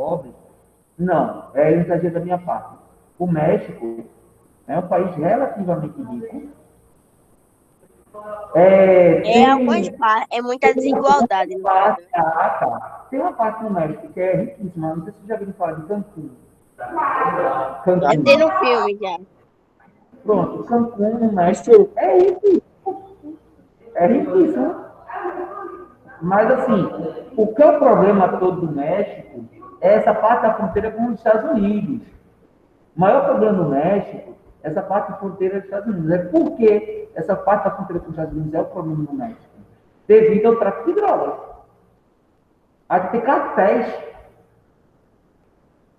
pobres. Não, é exagero da minha parte. O México é um país relativamente rico. É muita desigualdade, no caso. Tem uma parte no México que é riquíssima. Não sei se vocês já viram falar de Cancún. Eu tenho no filme já. Pronto, Cancún no México é riquíssimo. É riquíssimo. Mas, assim, o que é o problema todo do México é essa parte da fronteira com os Estados Unidos. O maior problema do México é essa parte da fronteira dos Estados Unidos. É porque essa parte da fronteira com os Estados Unidos é o problema do México. Devido ao tráfico de drogas. Aí tem cartéis.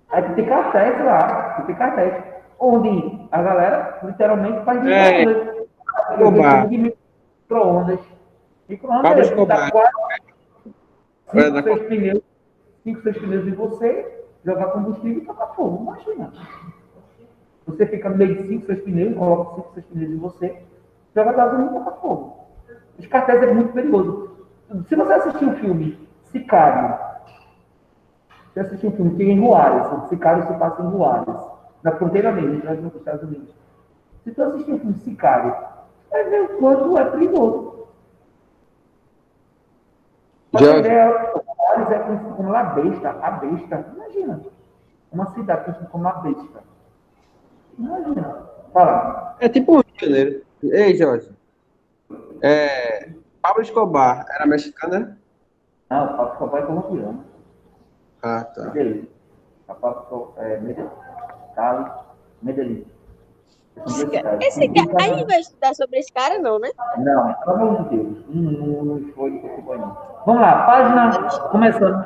Aí tem cartéis lá. Tem cartéis. Onde a galera literalmente faz micro-ondas. Pablo Micro-ondas Escobar. dá 5, 6 pneus em você, jogar combustível e tocar fogo. Imagina. Você fica no meio de 5, 6 pneus, coloca 5, 6 pneus em você, joga gasolina e toca fogo. Os cartéis é muito perigoso. Se você assistir o filme Sicário, você assistiu um filme que é em Juárez, o Sicário se passa em Juárez, na fronteira mesmo, entre os Estados Unidos. Se você assistir o filme Sicário, vai ver o quanto é perigoso. Juárez é conhecido como La Besta, a besta. Imagina, uma cidade conhecida como La Besta. Imagina. Fala. É tipo o Rio de Janeiro. Ei, Jorge. Pablo Escobar era mexicana? Não, o Pablo Escobar é colombiano. Ah, tá. Medellín. Medellín. Cali, Medellín. A gente vai estudar sobre esse cara, não, né? Não, pelo amor de Deus. Não foi de futebol, não. Vamos lá, página. Começando.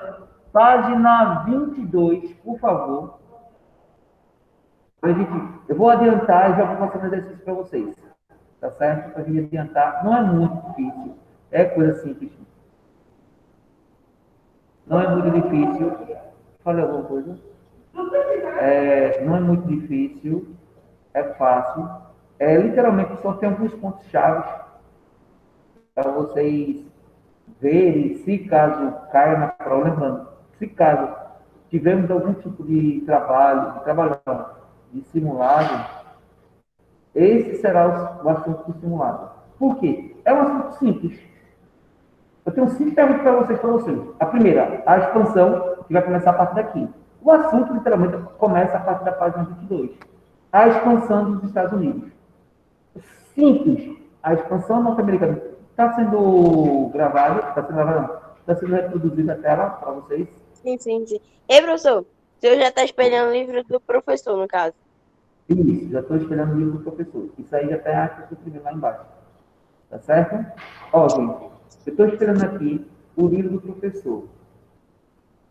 Página 22, por favor. Eu vou adiantar e já vou passando exercício para vocês. Tá certo? Para vir adiantar. Não é muito difícil. É coisa simples. Não é muito difícil. Falei alguma coisa? Não é muito difícil. É fácil. Literalmente só tem alguns pontos chaves para vocês verem se caso caia na prova. Lembrando, se caso tivermos algum tipo de trabalho não, de simulado, esse será o assunto do simulado. Por quê? É um assunto simples. Eu tenho 5 perguntas para vocês. A primeira, a expansão, que vai começar a partir daqui. O assunto, literalmente, começa a partir da página 22. A expansão dos Estados Unidos. Simples. A expansão norte-americana está sendo gravada, está sendo reproduzida a tela para vocês. Sim. Ei, professor, o senhor já está espelhando o livro do professor, no caso. Isso, já estou esperando o livro do professor. Isso aí já está em arte que eu escrevi lá embaixo. Tá certo? Ó, gente, eu estou esperando aqui o livro do professor.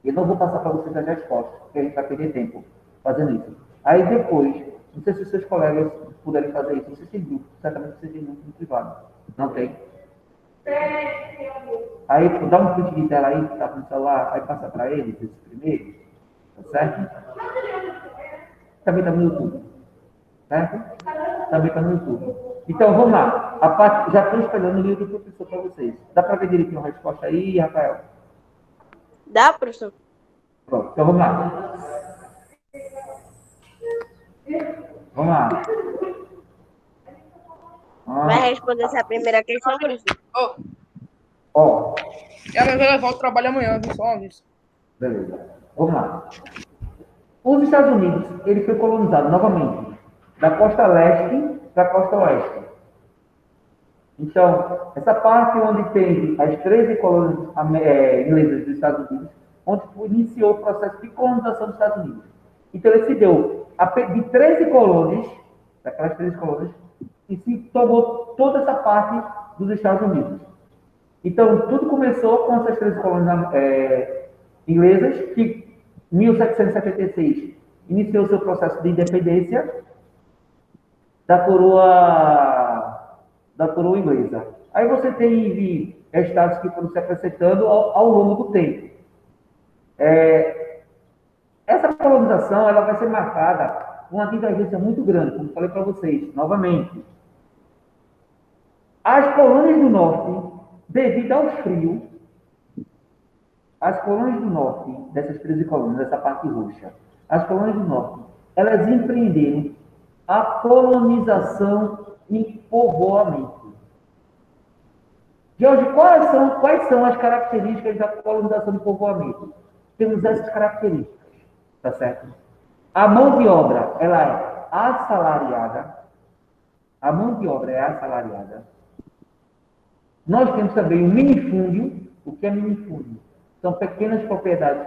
Eu não vou passar para vocês as respostas, porque a gente vai perder tempo fazendo isso. Aí depois, não sei se os seus colegas puderem fazer isso. Vocês têm grupo, certamente vocês têm grupo no privado. Não tem? Aí dá um print de tela aí, que está no celular, aí passa para eles, esse primeiro. Tá certo? Também está no YouTube. Certo? Também está no YouTube. Então, vamos lá. Já estou esperando o livro do professor para vocês. Dá para ver direitinho a resposta aí, Rafael? Dá, professor? Pronto, então vamos lá. Vamos lá. Vai responder essa primeira questão, professor? Ó. Eu vou levar o trabalho amanhã, viu? Só isso. Beleza. Vamos lá. Os Estados Unidos, ele foi colonizado novamente da costa leste para a costa oeste. Então, essa parte onde tem as 13 colônias inglesas dos Estados Unidos, onde iniciou o processo de colonização dos Estados Unidos. Então, ele se deu de 13 colônias, daquelas 13 colônias, e se tomou toda essa parte dos Estados Unidos. Então, tudo começou com essas 13 colônias inglesas, que em 1776 iniciou seu processo de independência da coroa inglesa. Aí você tem estados que foram se acrescentando ao longo do tempo. Essa colonização ela vai ser marcada por uma divergência muito grande, como falei para vocês, novamente. As colônias do norte, devido ao frio, as colônias do norte, dessas 13 colônias, dessa parte roxa, as colônias do norte, elas empreenderam a colonização e povoamento. Jorge, quais são as características da colonização e povoamento? Temos essas características, tá certo? A mão de obra, ela é assalariada. A mão de obra é assalariada. Nós temos também o minifúndio. O que é minifúndio? São pequenas propriedades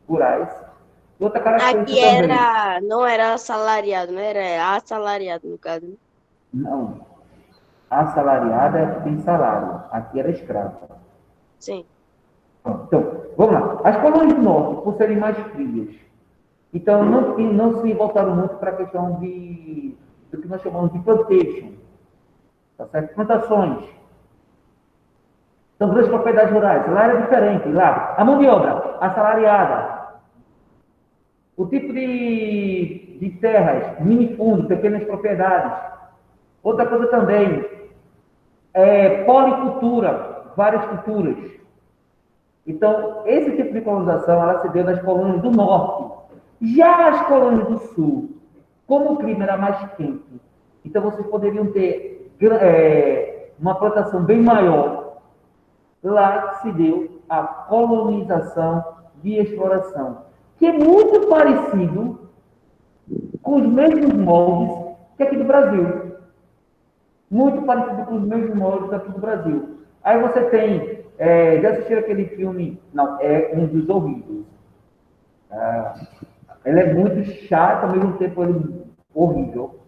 rurais. Outra característica Aqui não era assalariado, não era assalariado, no caso. Não. Assalariada é que tem salário. Aqui era escrava. Sim. Então, vamos lá. As colônias do norte, por serem mais frias, então não se voltaram muito para a questão do que nós chamamos de plantation. Tá certo? Plantações. São grandes propriedades rurais. Lá era diferente. Lá, a mão de obra, assalariada. O tipo de terras, minifúndio, pequenas propriedades. Outra coisa também, policultura, várias culturas. Então, esse tipo de colonização, ela se deu nas colônias do norte. Já as colônias do sul, como o clima era mais quente, então vocês poderiam ter uma plantação bem maior. Lá se deu a colonização de exploração, que é muito parecido com os mesmos moldes que aqui do Brasil. Muito parecido com os mesmos moldes aqui do Brasil. Aí você tem, já assistiu aquele filme, não, é um dos horríveis. Ele é muito chato, ao mesmo tempo ele é horrível.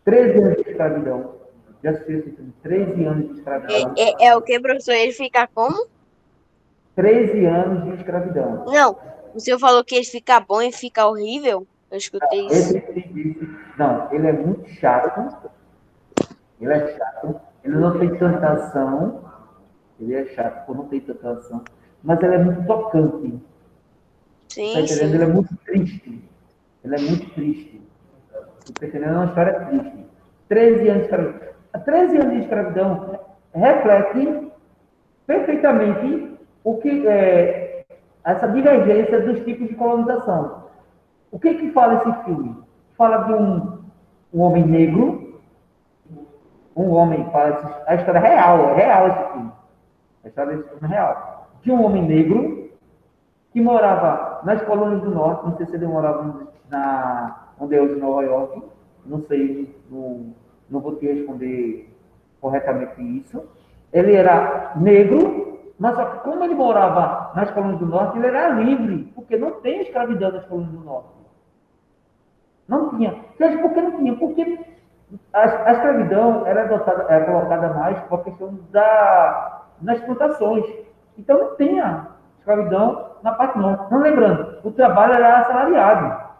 13 anos de escravidão. Já assistiu esse filme? 13 anos de escravidão. É o que, professor? Ele fica como? 13 anos de escravidão. Não, o senhor falou que ele fica bom e fica horrível? Eu escutei isso. Não, ele é muito chato. Ele é chato. Ele não tem tanta ação. Ele é chato, porque não tem tanta ação. Mas ele é muito tocante. Sim, Tá entendendo? sim. Ele é muito triste. Ele é muito triste. Tá entendendo? É uma história triste. 13 anos de escravidão. 13 anos de escravidão reflete perfeitamente o que é essa divergência dos tipos de colonização. O que fala esse filme? Fala de um homem negro, a história é real esse filme. A história desse filme é real. De um homem negro que morava nas colônias do norte, não sei se ele morava onde é hoje Nova York, não sei, não vou te responder corretamente isso. Ele era negro, mas só que como ele morava nas colônias do norte, ele era livre, porque não tem escravidão nas colônias do norte. Não tinha. Por que não tinha? Porque a escravidão era colocada mais por a questão nas plantações. Então não tinha escravidão na parte norte. Não lembrando, o trabalho era assalariado.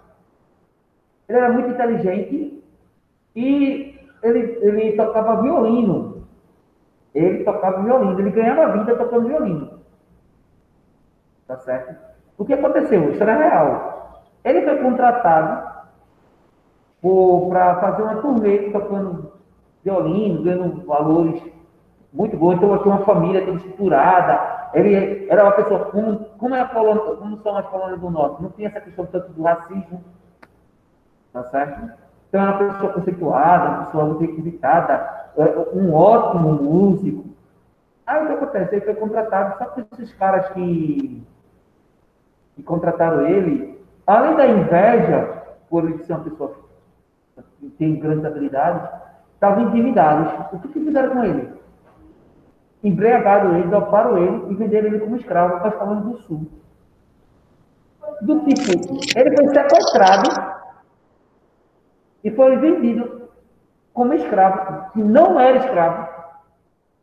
Ele era muito inteligente e ele tocava violino. Ele ganhava vida tocando violino. Tá certo? O que aconteceu? Isso era real. Ele foi contratado para fazer uma turnê tocando violino, ganhando valores muito bons. Então, aqui uma família toda estruturada. Ele era uma pessoa, como são as colônias do norte, não tinha essa questão tanto do racismo, tá certo? Então, era uma pessoa conceituada, uma pessoa muito requisitada, um ótimo músico. Aí, o que acontece? Ele foi contratado, só que esses caras que contrataram ele, além da inveja, por ele ser uma pessoa que tem grandes habilidades, estavam intimidados. O que fizeram com ele? Embriagaram ele, doparam ele e venderam ele como escravo para as colônias do sul. Do tipo, ele foi sequestrado e foi vendido como escravo, que não era escravo,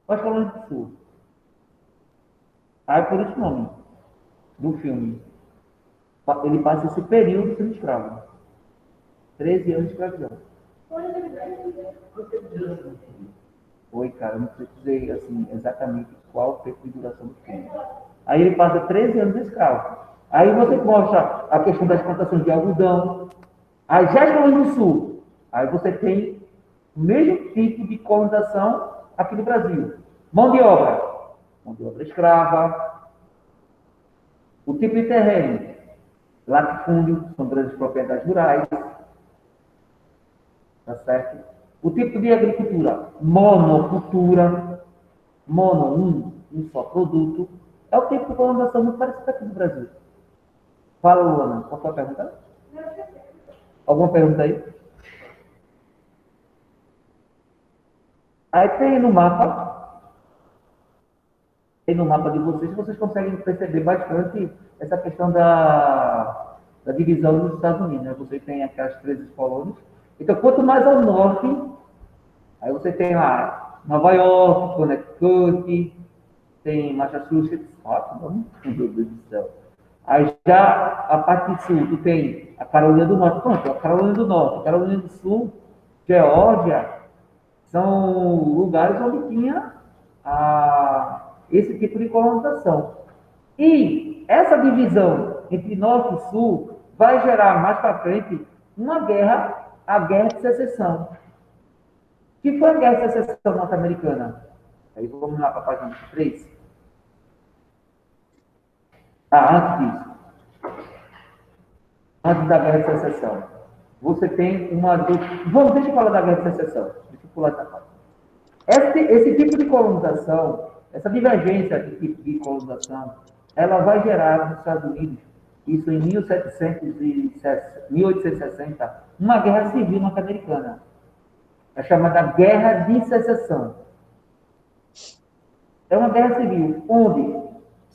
para as colônias do sul. Aí por esse nome do filme. Ele passa esse período sendo escravo. 13 anos de escravidão. Oi, cara, não sei dizer assim, exatamente qual o tempo de duração do filme. Aí ele passa 13 anos de escravo. Aí você mostra a questão das plantações de algodão. Aí já estão no sul. Aí você tem o mesmo tipo de colonização aqui no Brasil. Mão de obra escrava. O tipo de terreno, latifúndio, são grandes propriedades rurais, tá certo? O tipo de agricultura, monocultura, um só produto, é o tipo de colonização muito parecido aqui no Brasil. Fala, Luana, qual foi a pergunta? Alguma pergunta aí? Aí tem no mapa de vocês conseguem perceber bastante essa questão da divisão dos Estados Unidos, né? Você tem aquelas 13 colônias. Então, quanto mais ao norte, aí você tem lá Nova York, Connecticut, tem Massachusetts, meu Deus do céu. Aí já a parte sul, tu tem a Carolina do Norte, pronto, a Carolina do Norte, a Carolina do Sul, Geórgia, são lugares onde tinha esse tipo de colonização. E essa divisão entre norte e sul vai gerar mais para frente uma guerra, a Guerra de Secessão. Que foi a Guerra de Secessão norte-americana? Aí vamos lá para a página 3. Antes disso. Antes da Guerra de Secessão. Você tem uma... deixa eu falar da Guerra de Secessão. Deixa eu pular essa parte. Esse tipo de colonização, essa divergência de tipo de colonização, ela vai gerar nos Estados Unidos, isso em 1860, uma guerra civil norte-americana. É chamada Guerra de Secessão. É uma guerra civil onde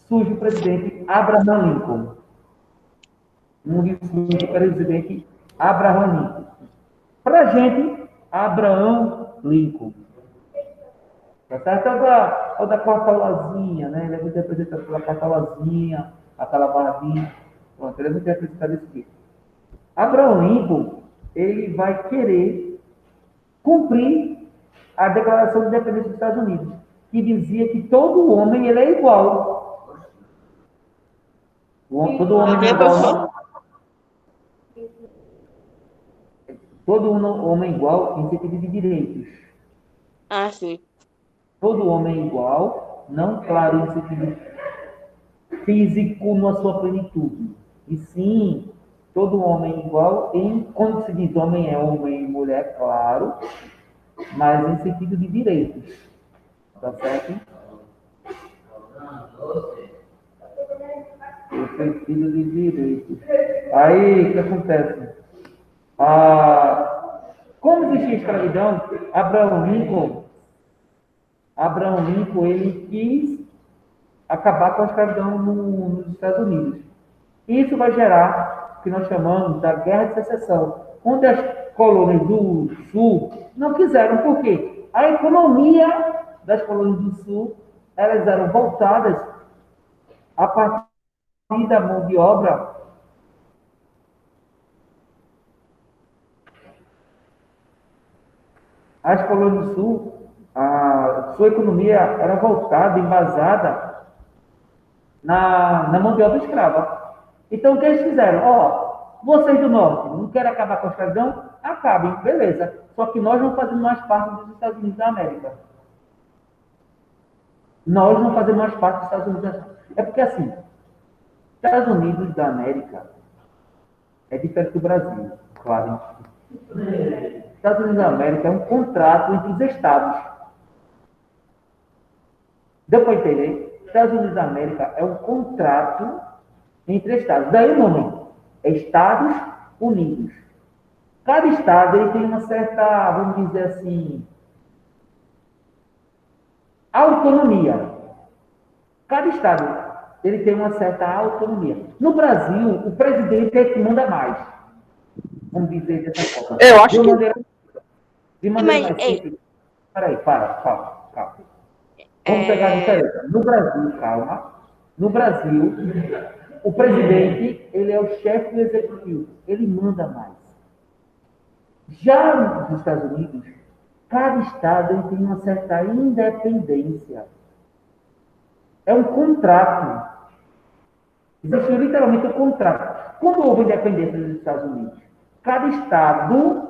surge o presidente Abraham Lincoln. Para a gente, Abraham Lincoln. Tá certo? É o da cartolazinha, né? Ele é muito representado pela cartolazinha, aquela barbinha. Pronto, ele é muito representado desse tipo. Abraham Lincoln, ele vai querer cumprir a Declaração de Independência dos Estados Unidos, que dizia que todo homem ele é igual. Todo homem é igual. Todo homem é igual em sentido de direitos. Ah, sim. Todo homem é igual, não, claro, em sentido físico na sua plenitude. E sim, todo homem é igual quando se diz homem é homem e mulher, claro, mas em sentido de direitos. Tá certo? Em sentido de direitos. Aí, o que acontece? Como existia escravidão, Abraham Lincoln, ele quis acabar com a escravidão nos Estados Unidos. Isso vai gerar o que nós chamamos da Guerra de Secessão, onde as colônias do Sul não quiseram. Por quê? A economia das colônias do Sul, elas eram voltadas a partir da mão de obra as colônias do Sul, a sua economia era voltada, embasada na mão de obra escrava. Então, o que eles fizeram? Vocês do Norte não querem acabar com a escravidão? Acabem, beleza. Só que nós não fazemos mais parte dos Estados Unidos da América. Nós não fazemos mais parte dos Estados Unidos da América. É porque, assim, Estados Unidos da América é diferente do Brasil, claro. Estados Unidos da América é um contrato entre os estados. Deu para entender? Estados Unidos da América é um contrato entre estados. Daí o nome é Estados Unidos. Cada estado ele tem uma certa, vamos dizer assim, autonomia. Cada estado ele tem uma certa autonomia. No Brasil, o presidente é que manda mais. Vamos dizer dessa forma. Eu acho que... De maneira mais simples. Peraí, calma. Vamos pegar a diferença. No Brasil, calma. No Brasil, o presidente, ele é o chefe do executivo. Ele manda mais. Já nos Estados Unidos, cada estado ele tem uma certa independência. É um contrato. Existe literalmente um contrato. Quando houve independência dos Estados Unidos, cada estado,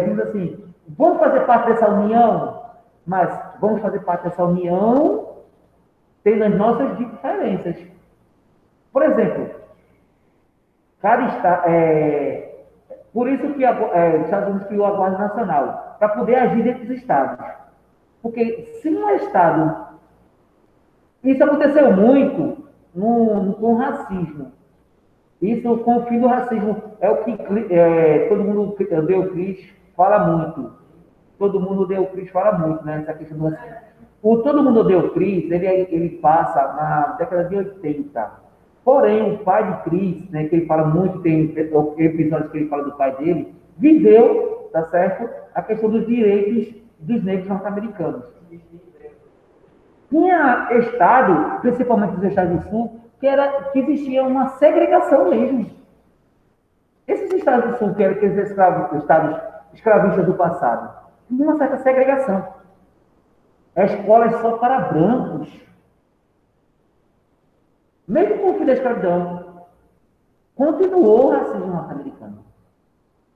diz assim, vamos fazer parte dessa união, mas vamos fazer parte dessa união tendo as nossas diferenças. Por exemplo, cada estado, por isso que os Estados Unidos criou a Guarda Nacional, para poder agir dentro dos estados. Porque se um estado... Isso aconteceu muito com o racismo. Isso, com o fim do racismo, é o que todo mundo odeia o Cris fala muito. Todo mundo odeia o Cris fala muito, né? Essa questão do racismo. O Todo Mundo Odeia o Cris, ele passa na década de 80. Porém, o pai de Cris, né, que ele fala muito, tem episódios que ele fala do pai dele, viveu, tá certo? A questão dos direitos dos negros norte-americanos. Tinha estado, principalmente os estados do sul, que existia uma segregação mesmo. Esses estados do sul, que eram aqueles estados escravistas do passado, tinha uma certa segregação. A escola é só para brancos. Mesmo com o fim da escravidão, continuou o racismo norte-americano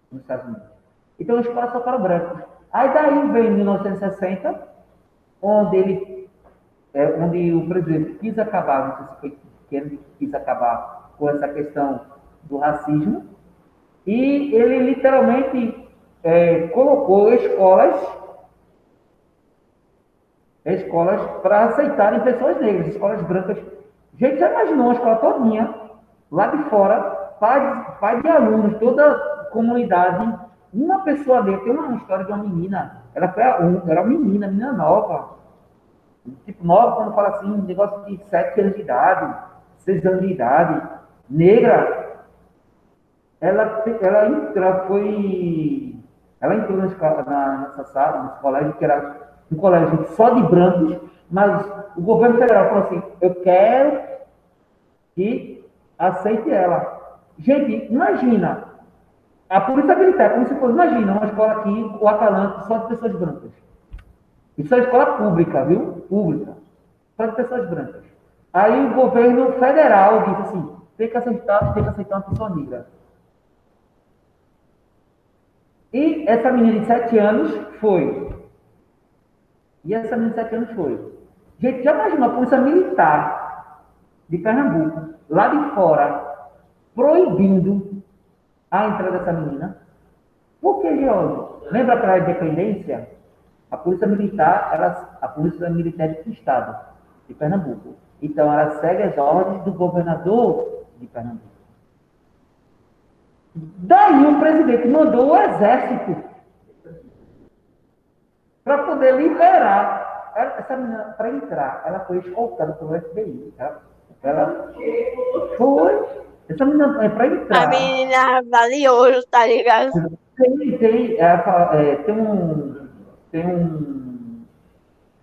nos Estados Unidos. Então, a escola é só para brancos. Aí daí vem 1960, onde o presidente quis acabar, não sei se foi Kennedy que quis acabar com essa questão do racismo, e ele literalmente colocou escolas para aceitarem pessoas negras, escolas brancas. Gente, já imaginou uma escola todinha, lá de fora, pai de alunos, toda a comunidade, uma pessoa negra. Tem uma história de uma menina, ela era uma menina nova, tipo nova, quando fala assim, um negócio de 7 anos de idade, 6 anos de idade, negra. Ela entrou nessa sala, nesse colégio, que era um colégio só de brancos, mas o governo federal falou assim: eu quero que aceite ela. Gente, imagina, a polícia militar, como se fosse, imagina, uma escola aqui, o Atalanta, só de pessoas brancas. Isso é escola pública, viu? Pública. Só de pessoas brancas. Aí o governo federal disse assim: tem que aceitar uma pessoa negra. E essa menina de 7 anos foi. Gente, já imaginou a polícia militar de Pernambuco, lá de fora, proibindo a entrada dessa menina? Por que, George? Lembra para a independência? A polícia militar do estado de Pernambuco. Então, ela segue as ordens do governador de Pernambuco. Daí o presidente mandou o exército para poder liberar essa menina para entrar. Ela foi escoltada pelo FBI. Ela foi. Essa menina para entrar. A menina vale ouro, tá ligado? Tem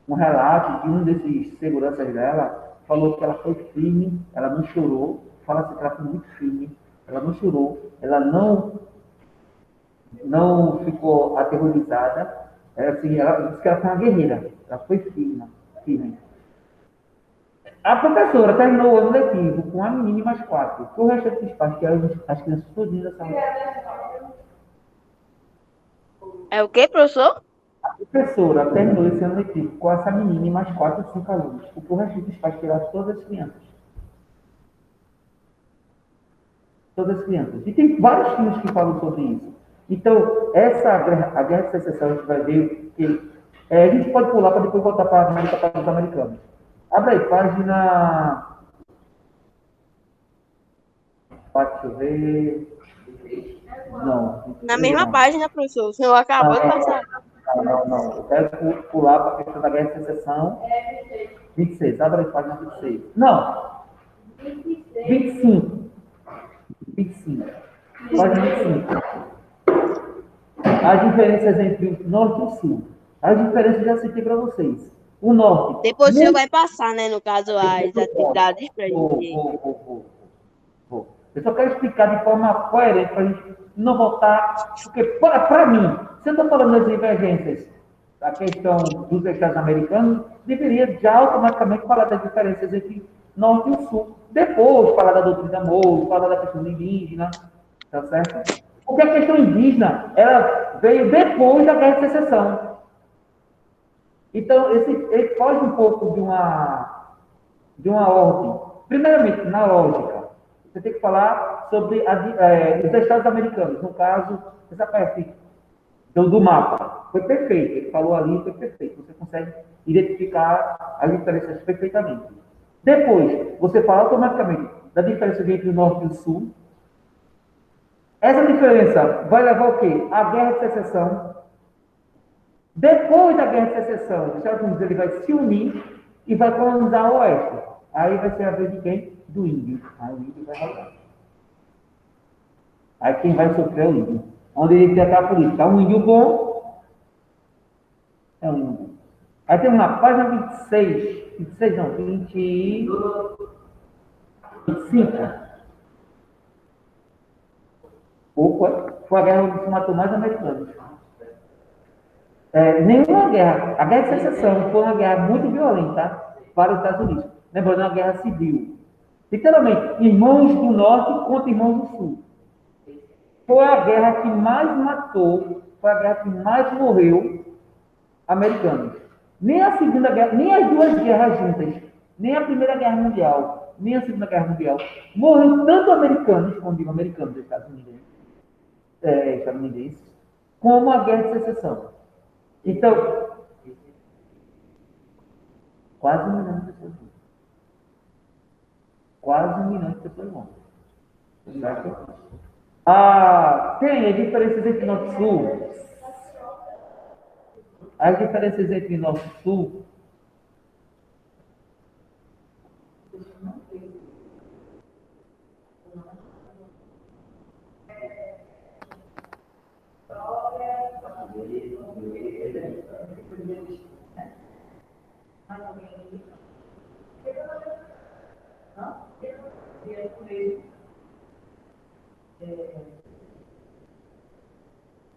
um relato de um desses seguranças dela, falou que ela foi firme, ela não chorou, fala assim que ela foi muito firme, ela não chorou, ela não ficou aterrorizada, ela disse que ela foi uma guerreira, ela foi firme. A professora terminou o ano letivo com a menina e mais 4, que o resto dos pais, que eram as crianças todas da sala. É o quê, professor? A professora terminou esse ano letivo com essa menina e mais 4 ou 5 alunos, porque o resto dos pais tiraram todas as crianças. Todas as crianças. E tem vários filmes que falam sobre isso. Então, a Guerra de Secessão, a gente vai ver que... a gente pode pular para depois voltar para a América, para os americanos. Abre aí, página... Deixa eu ver... Não. Na mesma página, professor. O senhor acabou de passar. Não. Eu quero pular para a questão da Guerra de Secessão. 26. Abre aí, página 26. Não. 25. Página 25. As diferenças entre o norte e o sul. As diferenças já citei para vocês. O norte. Depois o senhor vai passar, né? No caso, as atividades para a gente. Vou. Eu só quero explicar de forma coerente para a gente não voltar. Porque, para mim, se eu estou falando das divergências, a questão dos estados americanos, deveria já automaticamente falar das diferenças entre norte e o sul. Depois, falar da doutrina Monroe, falar da questão indígena, tá certo? Porque a questão indígena, ela veio depois da Guerra de Secessão. Então, ele foge um pouco de uma ordem. Primeiramente, na lógica. Você tem que falar sobre os estados americanos. No caso, essa parte do mapa. Foi perfeito. Ele falou ali, foi perfeito. Você consegue identificar as diferenças perfeitamente. Depois, você fala automaticamente da diferença entre o norte e o sul. Essa diferença vai levar o quê? A guerra de secessão. Depois da guerra de secessão, os Estados Unidos ele vai se unir e vai colonizar o oeste. Aí vai ser a vez de quem? Do índio. Aí o índio vai rodar. Aí quem vai sofrer é o índio. Onde ele tem aquela política. Um índio bom é um índio bom. Aí tem uma página 26. 26 não, 25. Opa, foi a guerra onde se matou mais americanos. Nenhuma guerra. A guerra de secessão foi uma guerra muito violenta para os Estados Unidos. Lembrando, uma guerra civil. Literalmente, irmãos do norte contra irmãos do sul. Foi a guerra que mais matou, foi a guerra que mais morreu americanos. Nem a Segunda Guerra, nem as duas guerras juntas, nem a Primeira Guerra Mundial, nem a Segunda Guerra Mundial, morreram tanto americanos, quando digo americanos, estadunidenses, como a Guerra de Secessão. Então, quase 1 milhão de pessoas morreram. Quase 1 milhão de pessoas morreram. Certo? Tem as diferenças entre Norte e Sul. As diferenças entre Norte e Sul.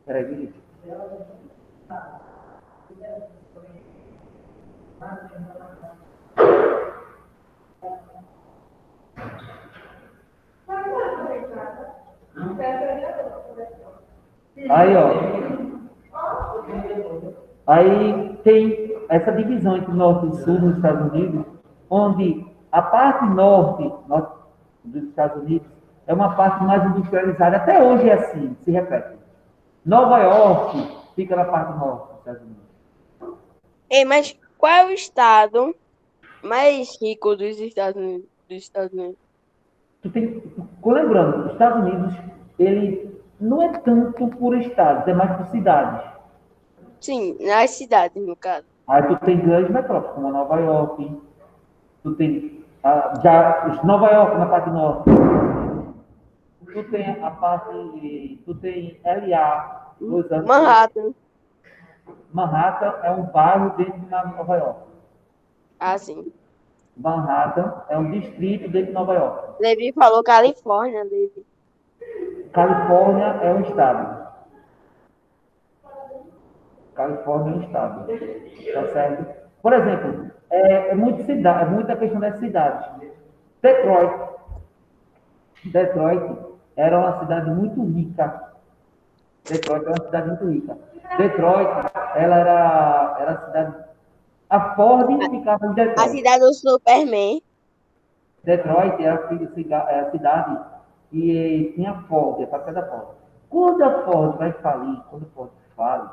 Peraí, Felipe. Aí, ó. Aí tem essa divisão entre norte e sul nos Estados Unidos, onde a parte norte dos Estados Unidos é uma parte mais industrializada. Até hoje é assim, se repete. Nova York fica na parte norte dos Estados Unidos. Ei, mas qual é o estado mais rico dos Estados Unidos? Lembrando, os Estados Unidos, ele não é tanto por estados, é mais por cidades. Sim, nas cidades, no caso. Aí tu tem grandes metrópoles, como Nova York, tu tem Nova York na parte norte, tu tem LA, Manhattan. Manhattan é um bairro dentro de Nova York. Ah, sim. Manhattan é um distrito dentro de Nova York. Levi falou Califórnia, Levi. Califórnia é um estado. Califórnia é um estado. Tá certo? Por exemplo, é muita questão das cidades. Detroit era uma cidade muito rica. Detroit ela era a cidade. A Ford ficava em Detroit. A cidade do Superman. Detroit era a cidade que tinha Ford, a fábrica da Ford. Quando a Ford vai falir, quando a Ford fale,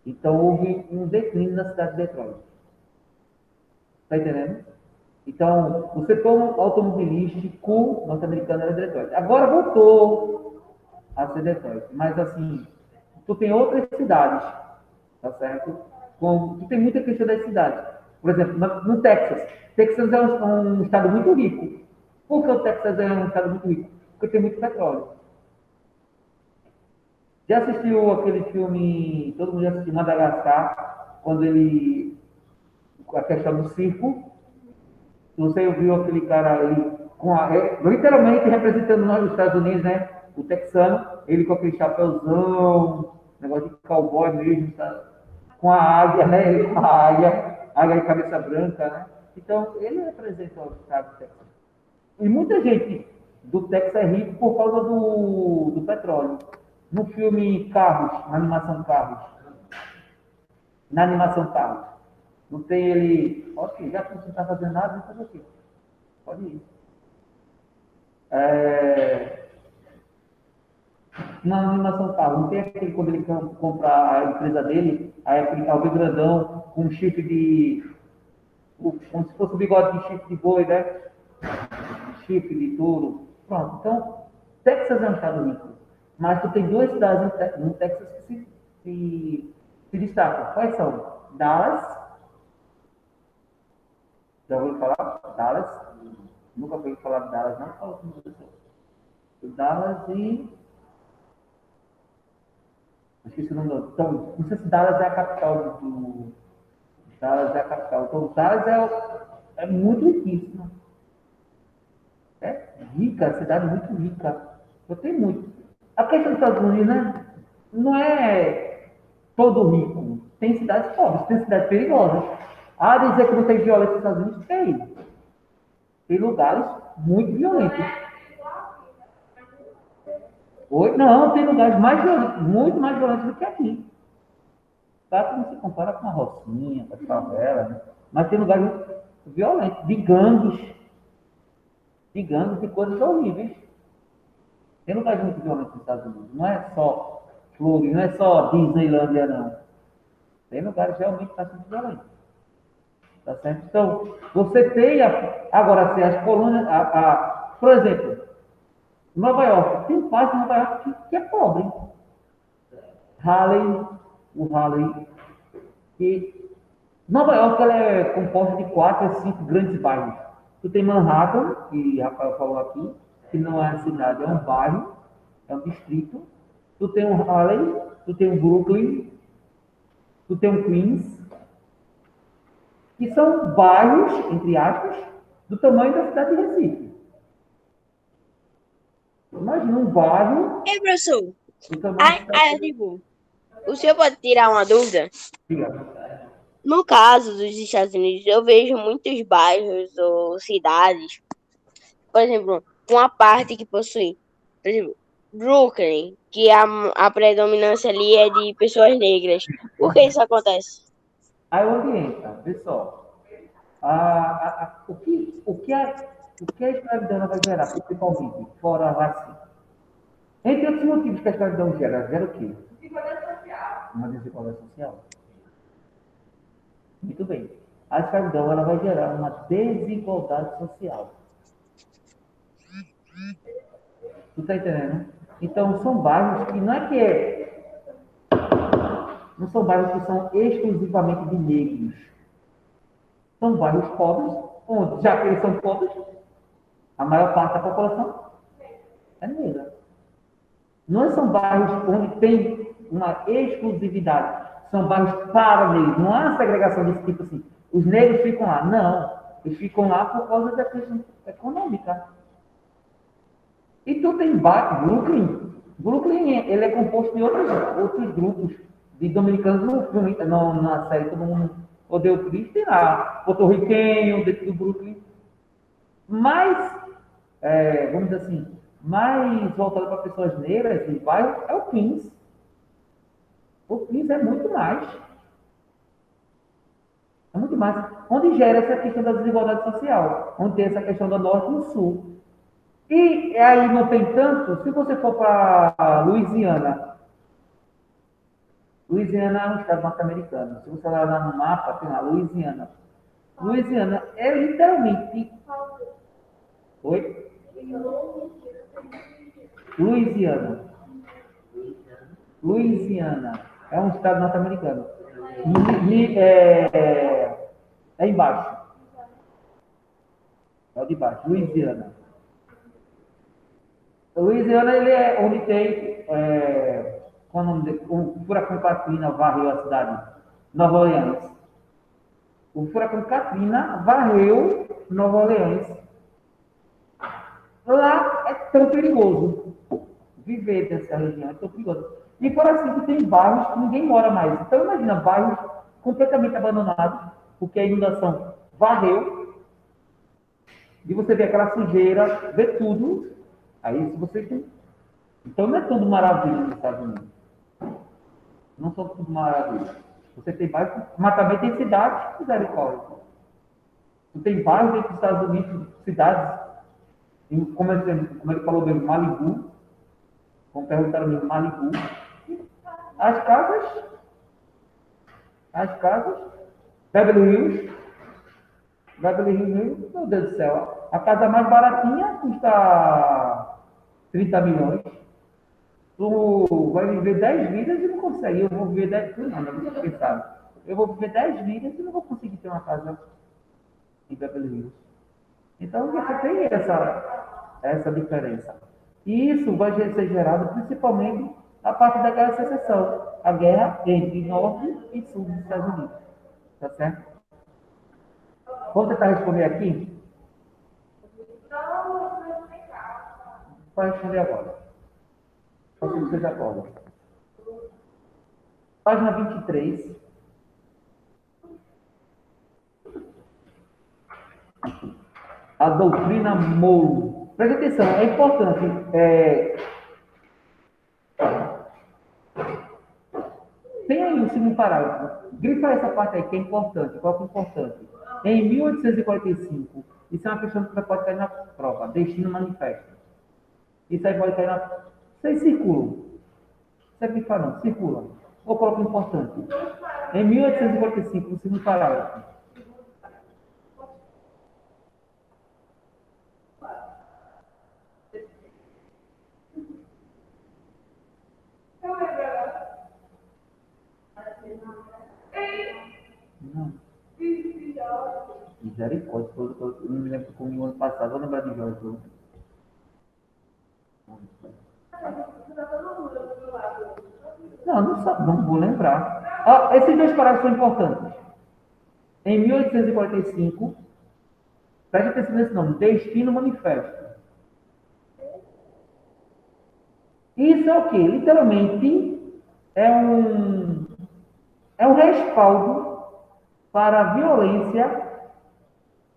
então houve um declínio na cidade de Detroit. Está entendendo? Então, o setor automobilístico norte-americano era Detroit. Agora voltou a ser Detroit. Mas, assim, tu tem outras cidades, tá certo? Tu tem muita questão das cidades. Por exemplo, no Texas. Texas é um estado muito rico. Por que o Texas é um estado muito rico? Porque tem muito petróleo. Já assistiu aquele filme, todo mundo já assistiu Madagascar, quando a questão do circo? Você viu aquele cara ali, literalmente representando nós os Estados Unidos, né? O texano, ele com aquele chapéuzão, negócio de cowboy mesmo, tá? Com a águia, né? Ele com a águia de cabeça branca, né? Então, ele representa o estado do Texas. E muita gente do Texas é rico por causa do petróleo. No filme Carros, na animação Carros, não tem ele. Ok, já que você não está fazendo nada, vamos fazer o quê? Pode ir. É, na animação carro, não tem aquele quando ele compra a empresa dele, aí aquele carro bem grandão, com um chifre de. Como se fosse um bigode de chifre de boi, né? Chifre de touro. Pronto. Então, Texas é um estado rico. Mas tu tem duas cidades no Texas que se destacam. Quais são? Dallas. Já ouviu falar? Dallas. Nunca ouvi falar de Dallas, não. Fala com você. Dallas e. Esqueci o nome do. Então, não sei se Dallas é a capital Dallas é a capital. Então, Dallas é muito riquíssima. É rica, cidade muito rica. Eu tenho muito. A questão dos Estados Unidos, né? Não é todo rico. Tem cidades pobres, tem cidades perigosas. Ah, dizer que não tem violência nos Estados Unidos, tem. Tem lugares muito violentos. Oi? Não, tem lugares mais violentos, muito mais violentos do que aqui. Tá? Que não se compara com a Rocinha, com a favela, né? Mas tem lugares violentos, de gangues e coisas horríveis. Tem lugares muito violentos nos Estados Unidos. Não é só Flórida, não é só Disneylândia, não. Tem lugares realmente bastante violentos. Tá certo? Então, você tem, agora, assim, as colônias, por exemplo, Nova York, tem parte de Nova York que é pobre. O Harlem, que Nova York ela é composta de 4 a 5 grandes bairros. Tu tem Manhattan, que Rafael falou aqui, que não é a cidade, é um bairro, é um distrito. Tu tem o Harlem, tu tem o Brooklyn, tu tem o Queens, que são bairros, entre aspas, do tamanho da cidade de Recife. Imagina um bairro Ei, professor, do tamanho da cidade de tipo, o senhor pode tirar uma dúvida? Recife. No caso dos Estados Unidos, eu vejo muitos bairros ou cidades, por exemplo, uma parte que possui, por exemplo, Brooklyn, que a predominância ali é de pessoas negras. Por que isso acontece? Aí onde entra, pessoal, o que a escravidão vai gerar, principalmente, fora a vacina? Entre outros motivos que a escravidão gera o quê? Uma desigualdade social. Muito bem. A escravidão ela vai gerar uma desigualdade social. Tu tá entendendo? Então, são bairros que não é que não são bairros que são exclusivamente de negros. São bairros pobres, onde, já que eles são pobres, a maior parte da população é negra. Não são bairros onde tem uma exclusividade. São bairros para negros. Não há segregação desse tipo assim. Os negros ficam lá. Não. Eles ficam lá por causa da questão econômica. E tu tem Brooklyn. Brooklyn ele é composto de outros grupos de dominicanos no filme, na série Todo Mundo Odeia o Chris, tem lá porto-riquenho dentro do Brooklyn. Mas, vamos dizer assim, mais voltado para pessoas negras e bairro é o Queens. O Queens é muito mais. É muito mais. Onde gera essa questão da desigualdade social. Onde tem essa questão do norte e do sul. E aí não tem tanto, se você for para Louisiana é um estado norte-americano. Se você olhar lá no mapa, tem lá Louisiana. Louisiana é literalmente. Oi? Louisiana é um estado norte-americano. É embaixo. É o de baixo, Louisiana. Louisiana ele é onde tem qual é o nome dele? O furacão Katrina varreu a cidade, Nova Orleans. O furacão Katrina varreu Nova Orleans. Lá é tão perigoso viver nessa região, é tão perigoso. E por assim que tem bairros que ninguém mora mais. Então imagina bairros completamente abandonados, porque a inundação varreu, e você vê aquela sujeira, vê tudo. Aí se você tem. Então não é tudo maravilha nos Estados Unidos. Não são tudo maravilha. Você tem bairros, mas também tem cidades misericórdia. Você tem bairros dentro dos Estados Unidos, cidades E como ele falou mesmo, Malibu, como perguntaram mesmo, Malibu, as casas, Beverly Hills, meu Deus do céu, a casa mais baratinha custa 30 milhões. Tu vai viver 10 vidas e não consegue. Eu vou viver 10 vidas, não pensado. Eu vou viver 10 vidas e não vou conseguir ter uma casa em Beverly Hills. Então você tem essa diferença. E isso vai ser gerado principalmente a partir da guerra de secessão, a guerra entre norte e sul dos Estados Unidos. Tá certo? Vamos tentar responder aqui? Pode responder agora. Só se vocês acordam. Página 23. A doutrina Monroe. Preste atenção, é importante. Tem aí o segundo parágrafo. Grifa essa parte aí que é importante. Qual que é importante? Em 1845, isso é uma questão que você pode cair na prova. Destino manifesto. Isso aí pode cair na. Vocês circulam. Isso aqui fala não, circulam. Vou colocar importante. Em 1845, no segundo parágrafo. Não. Misericórdia, eu não me lembro como no ano passado, vou lembrar de Jorge. Não vou lembrar. Esses dois parágrafos são importantes. Em 1845, preste atenção nesse nome, Destino Manifesto. Isso é o quê? Literalmente, é um respaldo para a violência,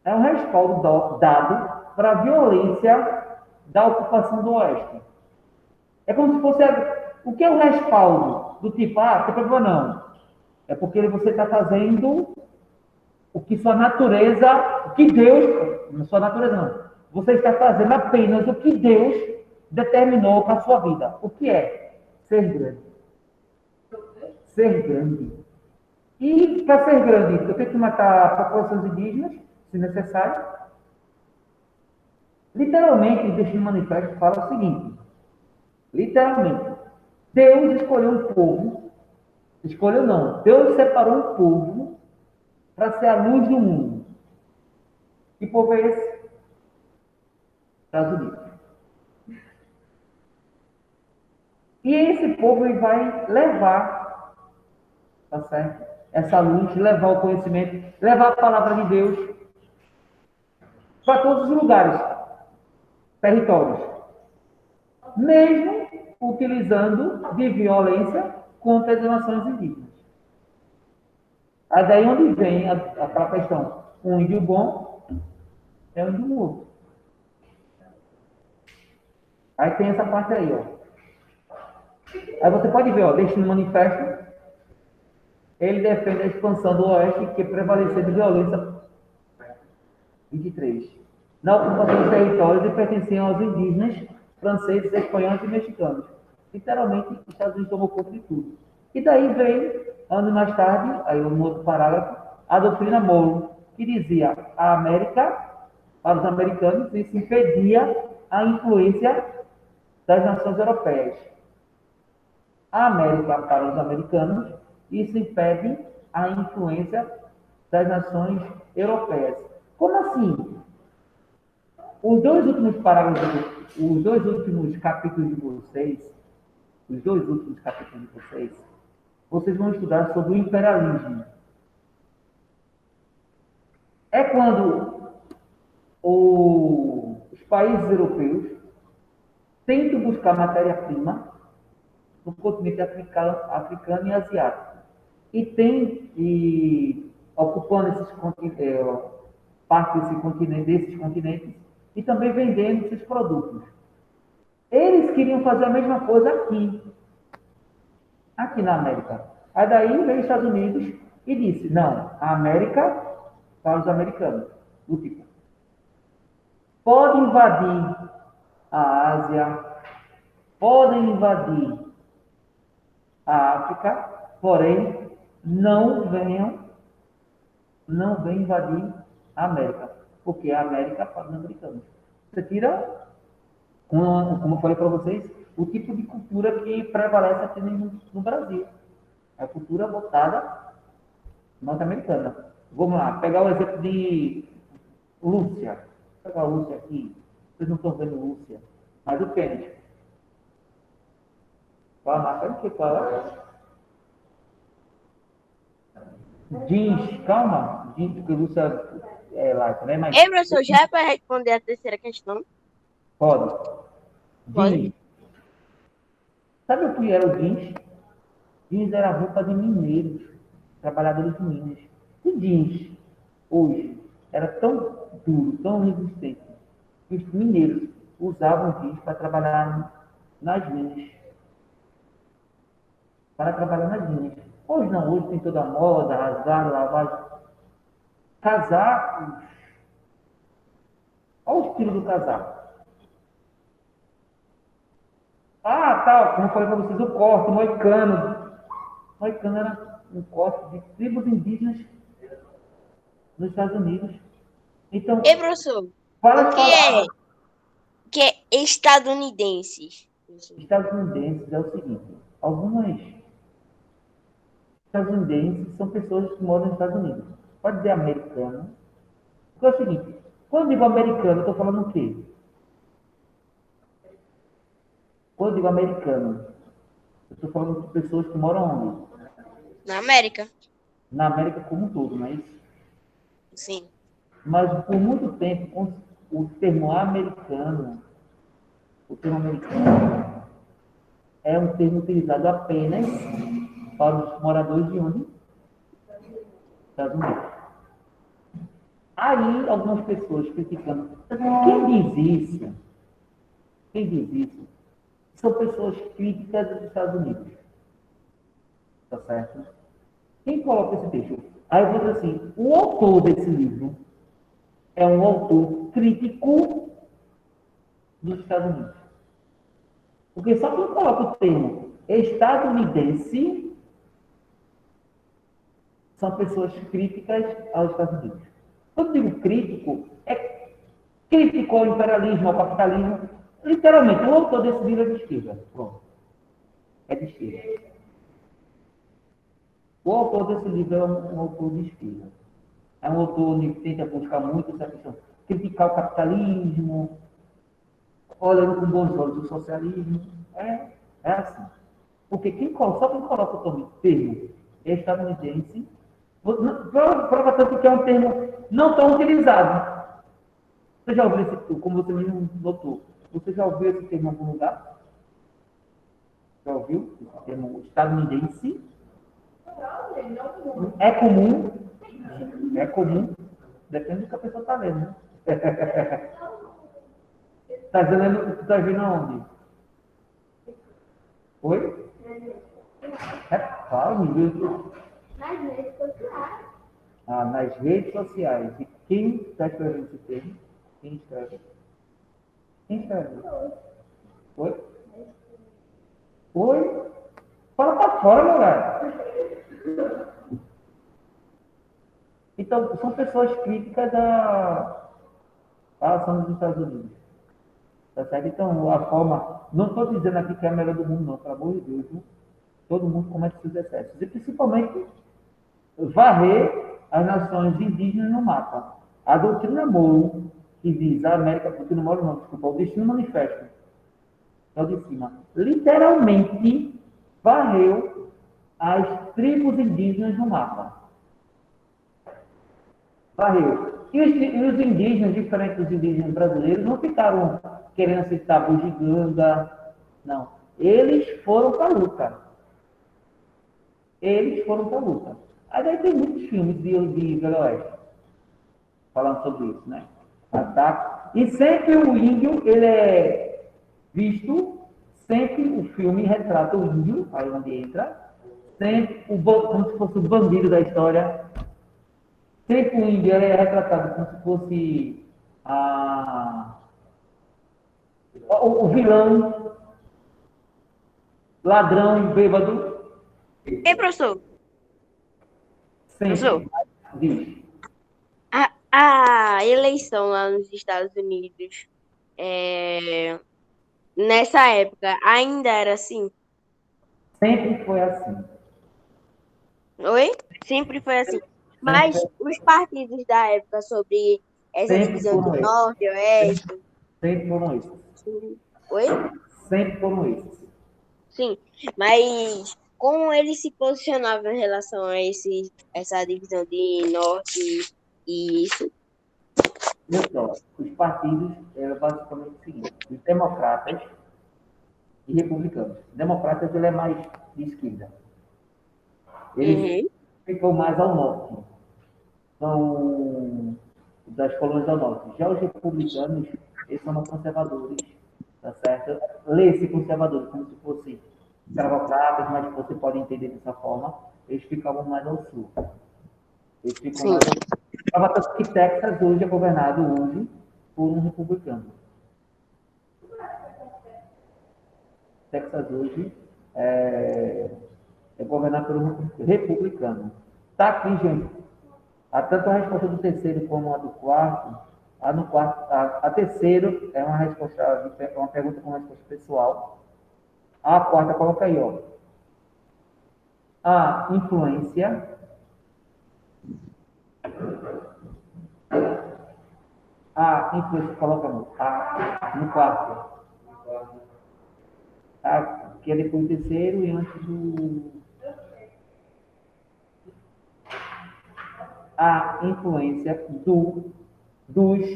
é um respaldo dado para a violência da ocupação do Oeste. É como se fosse. O que é o respaldo? Do tipo, não tem problema não. É porque você está fazendo o que sua natureza, o que Deus, não sua natureza não. Você está fazendo apenas o que Deus determinou para a sua vida. O que é? Ser grande. Ser grande. E para ser grande, eu tenho que matar populações indígenas, se necessário. Literalmente, o Destino Manifesto fala o seguinte. Literalmente, Deus escolheu um povo, escolheu não, Deus separou um povo para ser a luz do mundo. Que povo é esse? Estados Unidos. E esse povo ele vai levar, tá certo? Essa luz, levar o conhecimento, levar a palavra de Deus para todos os lugares, territórios. Mesmo utilizando de violência contra as nações indígenas. Aí daí onde vem aquela questão, um índio bom é um índio morto. Aí tem essa parte aí, ó. Aí você pode ver, ó, Destino Manifesto, ele defende a expansão do Oeste que prevalecer de violência 23. Na ocupação dos territórios e pertenciam aos indígenas, franceses, espanhóis e mexicanos. Literalmente, os Estados Unidos tomou conta de tudo. E daí veio, anos mais tarde, aí um outro parágrafo, a doutrina Monroe, que dizia a América, para os americanos, isso impedia a influência das nações europeias. A América, para os americanos, isso impede a influência das nações europeias. Como assim? Os dois últimos parágrafos, os dois últimos capítulos de vocês, vocês vão estudar sobre o imperialismo. É quando os países europeus tentam buscar matéria-prima no continente africano e asiático. E ocupando parte desses continentes, e também vendendo esses produtos. Eles queriam fazer a mesma coisa aqui na América. Aí daí veio os Estados Unidos e disse, não, a América para os americanos, do tipo. podem invadir a Ásia, podem invadir a África, porém não venham invadir a América, porque a América é para os americanos. Você tira, como eu falei para vocês, o tipo de cultura que prevalece aqui no Brasil. A cultura voltada norte-americana. Vamos lá, pegar o exemplo de Lúcia. Vou pegar a Lúcia aqui. Vocês não estão vendo Lúcia, mas o tênis. Qual a marca que fala? Jeans, calma. Jeans, porque Lúcia é lá, né? Mas Ei, professor, já é para responder a terceira questão? pode. Pode. Jeans. Sabe o que era o jeans? Jeans era roupa de mineiros, trabalhadores de Minas. O jeans, hoje, era tão duro, tão resistente, que os mineiros usavam jeans para trabalhar nas minas. Para trabalhar nas minas. Hoje não, hoje tem toda a moda, rasgado, lavagem. Casacos. Olha o estilo do casaco. Ah, tá, como eu falei para vocês, o corte, o moicano. O moicano era um corte de tribos indígenas nos Estados Unidos. Então, Ei, professor, fala o de que é, palavras. que é estadunidenses? Estadunidenses é o seguinte, algumas estadunidenses são pessoas que moram nos Estados Unidos. Pode dizer americano. Porque é o seguinte, quando eu digo americano, eu estou falando o quê? Quando eu digo americano, eu estou falando de pessoas que moram onde? Na América? Na América como um todo, não é isso? Sim. Mas por muito tempo, o termo americano é um termo utilizado apenas para os moradores de onde? Estados Unidos. Aí, algumas pessoas criticando. Quem diz isso? São pessoas críticas dos Estados Unidos. Tá certo? Quem coloca esse texto? Aí eu vou dizer assim, o autor desse livro é um autor crítico dos Estados Unidos. Porque só quem coloca o termo estadunidense são pessoas críticas aos Estados Unidos. Quando eu digo crítico, é crítico ao imperialismo, ao capitalismo. Literalmente, o autor desse livro é de esquerda. Pronto. É de esquerda. O autor desse livro é um autor de esquerda. É um autor que tenta buscar muito essa questão. Criticar o capitalismo, olhando com bons olhos o socialismo. É assim. Porque só quem coloca o termo estadunidense, prova tanto que é um termo não tão utilizado. Você já ouviu esse termo, como você mesmo notou? Você já ouviu esse termo em algum lugar? Já ouviu esse termo estadunidense? É comum? É comum. Depende do que a pessoa está lendo. Né? Está vendo aonde? Oi? É claro, Nas redes sociais. nas redes sociais. E quem está escrevendo esse termo? Quem escreve? Quem escreve? Oi? Oi? Fala para fora, meu velho. Então, são pessoas críticas à ação dos Estados Unidos. Tá certo? Então, a forma. Não estou dizendo aqui que é a melhor do mundo, não, pelo amor de Deus. Viu? Todo mundo comete seus excessos. E principalmente varrer as nações indígenas no mapa. A doutrina Monroe, que diz a América, doutrina Monroe não, desculpa, o Destino Manifesto, é o de cima, literalmente varreu as tribos indígenas no mapa. Varreu. E os indígenas, diferentes dos indígenas brasileiros, não ficaram querendo citar bugiganga, não. Eles foram para a luta. Eles foram para a luta. Aí daí tem muitos filmes de Velho Oeste falando sobre isso, né? Ataque. E sempre o índio, ele é visto, sempre o filme retrata o índio, aí onde entra, sempre como se fosse o bandido da história. Sempre o índio é retratado como se fosse O vilão, ladrão, bêbado, Ei, professor, professor, sempre diz. a eleição lá nos Estados Unidos, nessa época, ainda era assim? Sempre foi assim. Oi? Sempre foi assim. Sempre, Mas os partidos da época sobre essa sempre divisão de foram esses. norte, oeste, Sempre foram esses. oi? Sempre foram esses. Sim, mas como ele se posicionava em relação a essa divisão de norte e isso? Olha só, os partidos eram basicamente o seguinte: os democratas e republicanos. Democratas ele é mais de esquerda. Eles Uhum, ficam mais ao norte. São das colônias ao norte. Já os republicanos, eles são mais conservadores, tá certo? Lê-se conservadores, como se fosse escravocratas, mas você pode entender dessa forma. Eles ficavam mais ao sul. Eles ficam sim. mais ao sul. Tanto que Texas hoje é governado hoje por um republicano. Texas hoje é governado por um republicano. Tá aqui, gente. Tanto a resposta do terceiro como a do quarto. A terceira é uma resposta, é uma pergunta com resposta pessoal. A quarta coloca aí, ó. A influência. A influência coloca no quarto. Que é depois do terceiro e antes do. A influência dos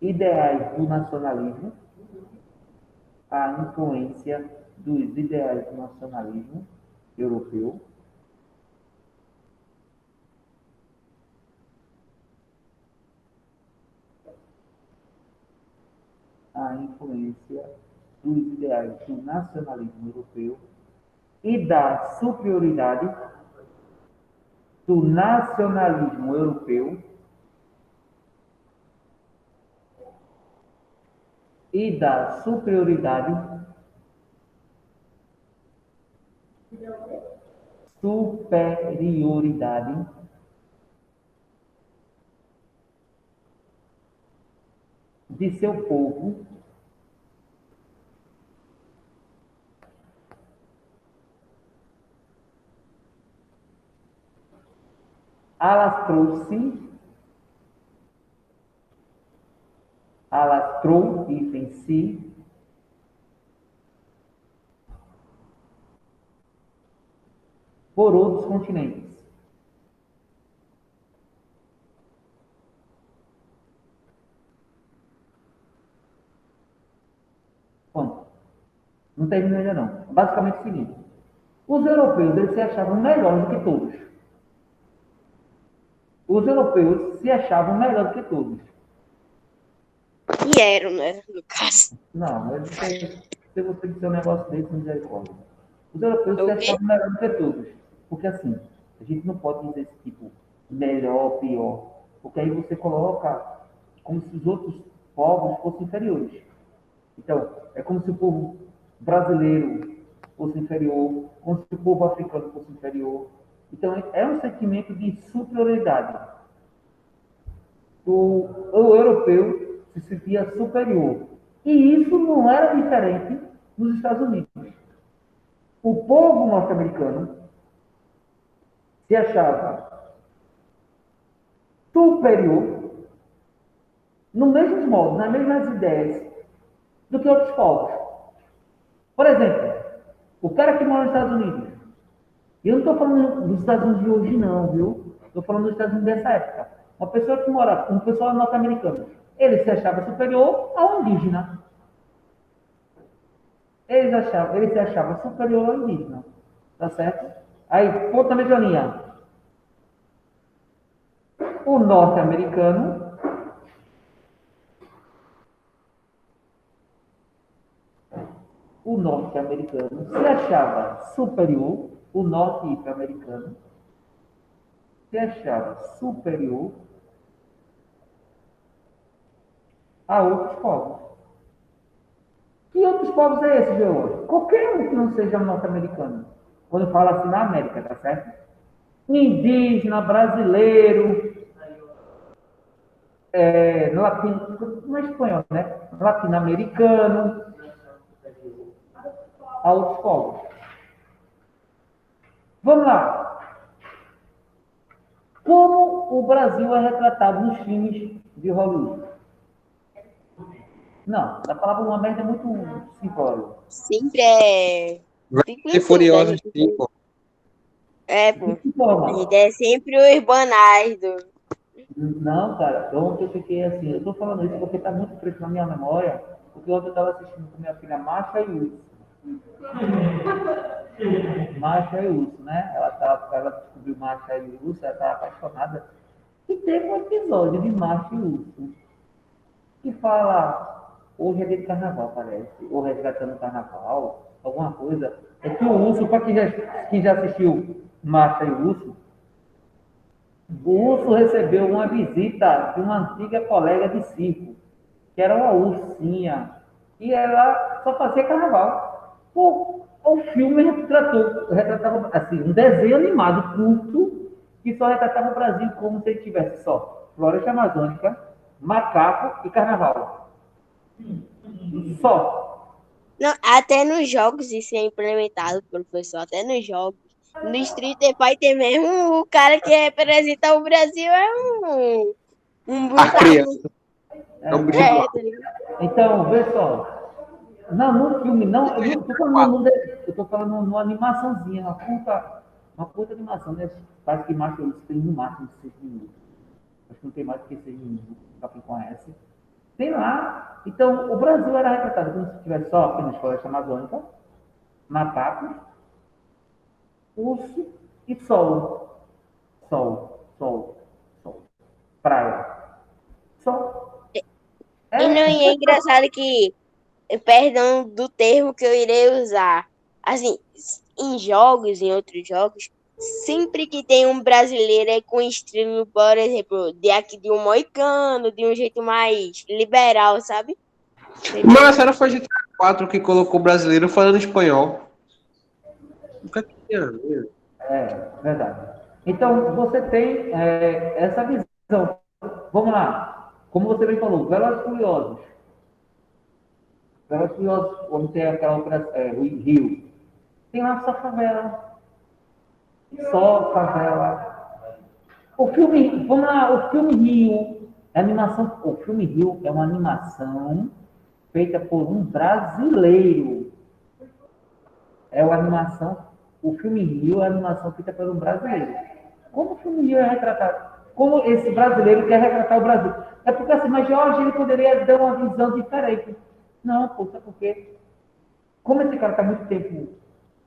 ideais do nacionalismo, a influência dos ideais do nacionalismo europeu, a influência dos ideais do nacionalismo europeu e da superioridade do nacionalismo europeu e da superioridade de seu povo alastrou em si por outros continentes. Bom, não termina ainda não. Basicamente é o seguinte: os europeus eles se achavam melhores do que todos. Os europeus se achavam melhores do que todos. E eram, né, no caso. Não, mas se você disser um negócio desse, misericórdia. Os europeus se O quê? achavam melhor do que todos. Porque assim, a gente não pode dizer esse tipo melhor, pior. Porque aí você coloca como se os outros povos fossem inferiores. Então, é como se o povo brasileiro fosse inferior, como se o povo africano fosse inferior. Então, é um sentimento de superioridade. O europeu se sentia superior. E isso não era diferente nos Estados Unidos. O povo norte-americano se achava superior no mesmo modo, nas mesmas ideias do que outros povos. Por exemplo, o cara que mora nos Estados Unidos, e eu não estou falando dos Estados Unidos de hoje não, viu? Estou falando dos Estados Unidos dessa época. Uma pessoa que mora, um pessoal norte-americano, ele se achava superior ao indígena. Ele se achava superior ao indígena. Tá certo? Aí, ponto na mesma linha. O norte-americano se achava superior, o norte-americano se achava superior a outros povos. Que outros povos é esse, George? Qualquer um que não seja norte-americano. Quando fala assim na América, tá certo? Indígena, brasileiro, não é espanhol, né? Latino-americano, a outros povos. Vamos lá. Como o Brasil é retratado nos filmes de Hollywood? Não, a palavra uma merda é muito simplório. Sempre é. Fico E em tudo, a Furiosos gente. 5. É, De pô. que A gente forma? é sempre os banais do. Não, cara, ontem eu fiquei assim, eu tô falando isso porque tá muito fresco na minha memória, porque ontem eu estava assistindo com minha filha Masha e Urso. Masha e Urso, né? Ela descobriu Masha e Urso, ela tá apaixonada. E teve um episódio de Masha e Urso que fala, hoje é dia de carnaval, parece, ou resgatando o carnaval, alguma coisa. É que o urso, para quem já assistiu Masha e Urso, o urso recebeu uma visita de uma antiga colega de circo, que era uma ursinha, e ela só fazia carnaval. O filme retratava assim, um desenho animado curto, que só retratava o Brasil como se ele tivesse só floresta amazônica, macaco e carnaval. Só. Não, até nos jogos isso é implementado, professor. Até nos jogos. No Street Fighter mesmo, o cara que representa o Brasil é um A bruxaço. criança. É um bicho É, igual. tá ligado? Então, vê só. Não, no filme, não, eu não tô falando eu tô falando numa animaçãozinha, uma curta animação, né? Parece que Macho eles tem no máximo 6 minutos. Acho que não tem mais do que 6 minutos, para quem conhece. Tem lá. Então, o Brasil era retratado como se tivesse só apenas floresta amazônica, macacos, urso e sol. Sol, sol, sol. Praia. Só. E não É, e é engraçado que, perdão do termo que eu irei usar, assim, em jogos, em outros jogos, sempre que tem um brasileiro é com estilo, por exemplo, de aqui de um moicano, de um jeito mais liberal, sabe? Sempre Mas assim. era foi GTA 4 que colocou o brasileiro falando espanhol. Nunca tinha. verdade. Então, você tem essa visão. Vamos lá. Como você bem falou, Velozes e Furiosos. Velozes e Furiosos, onde tem aquela outra, Rio. Tem lá só favela. Só favela. O filme, vamos lá, o filme Rio, o filme Rio é uma animação feita por um brasileiro. É uma animação, o filme Rio é uma animação feita por um brasileiro. Como o filme Rio é retratado? Como esse brasileiro quer retratar o Brasil? É porque assim, mas Jorge ele poderia dar uma visão diferente. Não, pô, sabe por quê? Como esse cara está muito tempo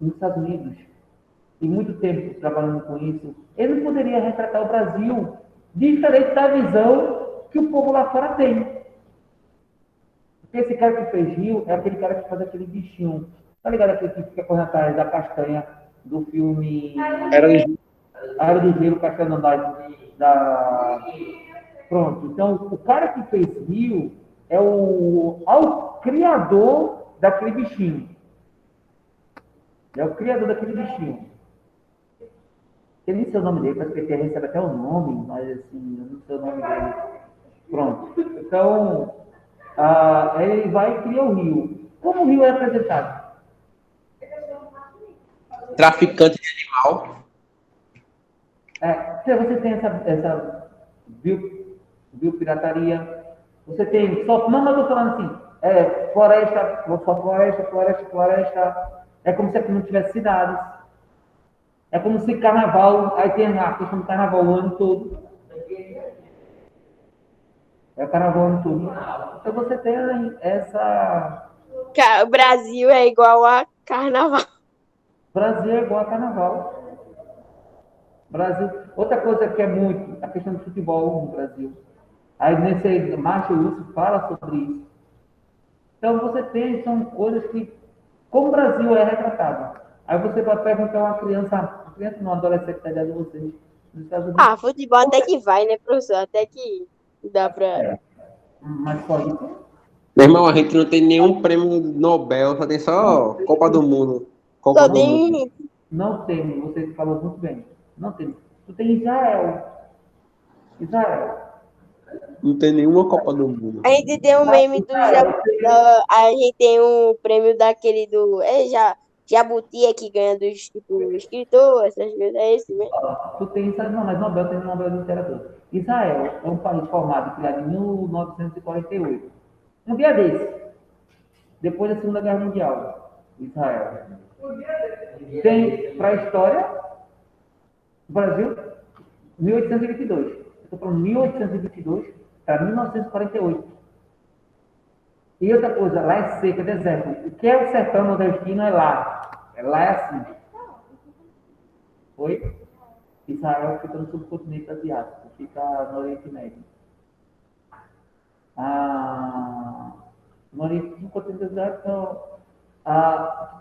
nos Estados Unidos e muito tempo trabalhando com isso, ele não poderia retratar o Brasil diferente da visão que o povo lá fora tem. Porque esse cara que fez Rio é aquele cara que faz aquele bichinho. Tá ligado? Aquele que fica correndo atrás da castanha do filme Era do A Era do Gelo, Castanha da. Pronto. Então, o cara que fez Rio é o criador daquele bichinho. É o criador daquele bichinho. Eu nem sei o nome dele, parece que ele recebe até o nome, mas assim, eu não sei o nome dele. Pronto. Então, ele vai e cria o Rio. Como o Rio é apresentado? traficante de animal. Se você tem essa biopirataria, você tem só. Não, mas eu estou falando assim, floresta, só floresta, floresta, floresta. É como se aqui não tivesse cidades. É como se carnaval, aí tem a questão do carnaval o ano todo. É o carnaval o ano todo. Então você tem essa. O Brasil é igual a carnaval. Brasil é igual a carnaval. Brasil. Outra coisa que é muito, a questão do futebol no Brasil. Aí nesse Márcio Lúcio fala sobre isso. Então você tem, são coisas que, como o Brasil é retratado. Aí você vai perguntar a uma criança não, adolescente da idade de vocês, nos Estados Unidos. Ah, futebol até que vai, né, professor? Até que dá pra. Mas só isso. Meu irmão, a gente não tem nenhum prêmio Nobel, só tem só Copa do Mundo. Copa Só do Não, Mundo. tem. não tem, você falou muito bem. Não tem. Tu tem Israel. Israel. Não tem nenhuma Copa do Mundo. A gente tem um meme do a gente tem um prêmio daquele do. Jabuti é que ganha dos tipo escritor, essas coisas. É esse mesmo. Tu tem Israel, não, mas Nobel tem Nobel de Literatura. Israel é um país formado, criado em 1948. Um dia desse, depois da Segunda Guerra Mundial. Israel. Tem, para a história, o Brasil, 1822. Eu estou falando 1822 para 1948. E outra coisa, lá é seca, é deserto. O que é o sertão nordestino é lá. É lá é assim. Oi? Israel fica no subcontinente asiático, fica no Oriente Médio. Ah, no Oriente, no continente asiático,